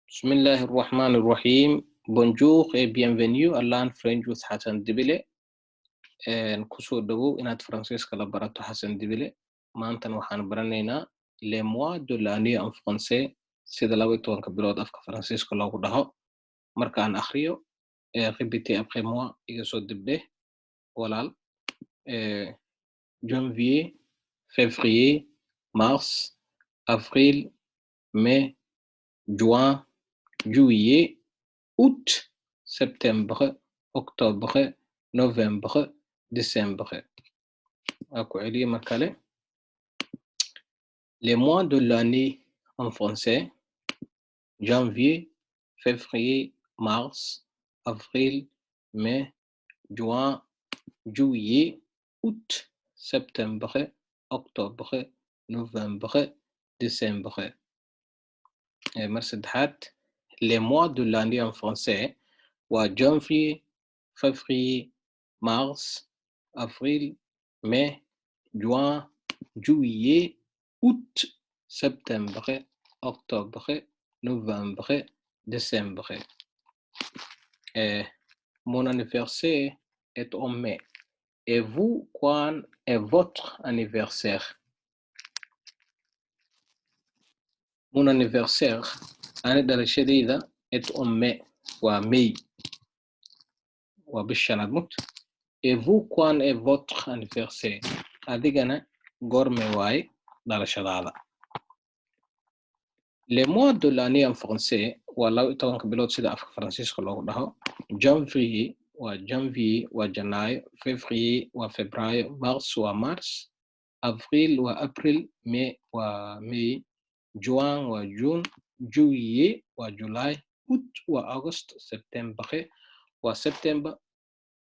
Bismillahirrahmanirrahim. Bonjour et bienvenue à Learn French with Hassan Dibile. Kusoo dhawow inaad Faransiiska la barato Hassan Dibile. Maantan waxaan baranaynaa les mois de l'année en français sida 12 bilood afka Faransiiska loogu dhaho. Marka aan akhriyo, répétez après moi iga soo dibdeh walaal. Janvier, février, mars, avril, mai, juin, juillet, août, septembre, octobre, novembre, décembre. Akueli makale. Les mois de l'année en français: janvier, février, mars, avril, mai, juin, juillet, août, septembre, octobre, novembre, décembre. Marsadhat, les mois de l'année en français waa janvier, février, mars, avril, mai, juin, juillet, août, septembre, octobre, novembre, décembre. Mon anniversaire est en mai. Et vous, quand est votre anniversaire? Mon anniversaire, ani dhalashadayda, est en mai, waa May, waa bishanaad mut. Et vous, quand est votre anniversaire? Adigana goorme waaye dhalashadaada. Les mois de l'année en français waa 12 bilood sida afka Faransiiska loogu dhaho. Janvier waa janvier, waa janaayo. Février waa febraayo. Mars waa mars. Avril waa april. Mai waa May. Juin waa June. Juillet waa July. Août waa August. Septembre waa September.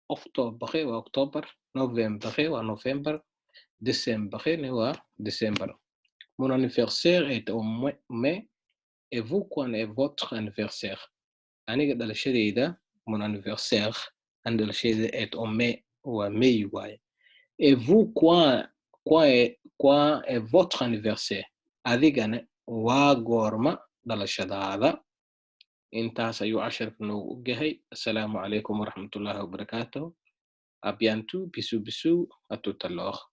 Octobre waa October. Novembre waa November. Décembre waa December. Mon anniversaire est au mai. Et vous, quand est votre anniversaire? Aniga dhalashadayda, mon anniversaire, an dhalashadayda est au mai, waa May waaye. Et vous, quand est votre anniversaire? Adigana waa goorma dhalashadaada. Intaas ayuu casharka noogu ogyahay. Assalaamu calaykum waraxmatullaahi wabarakaatuh. À bientôt. Bisous, bisous. À tout à l'heure.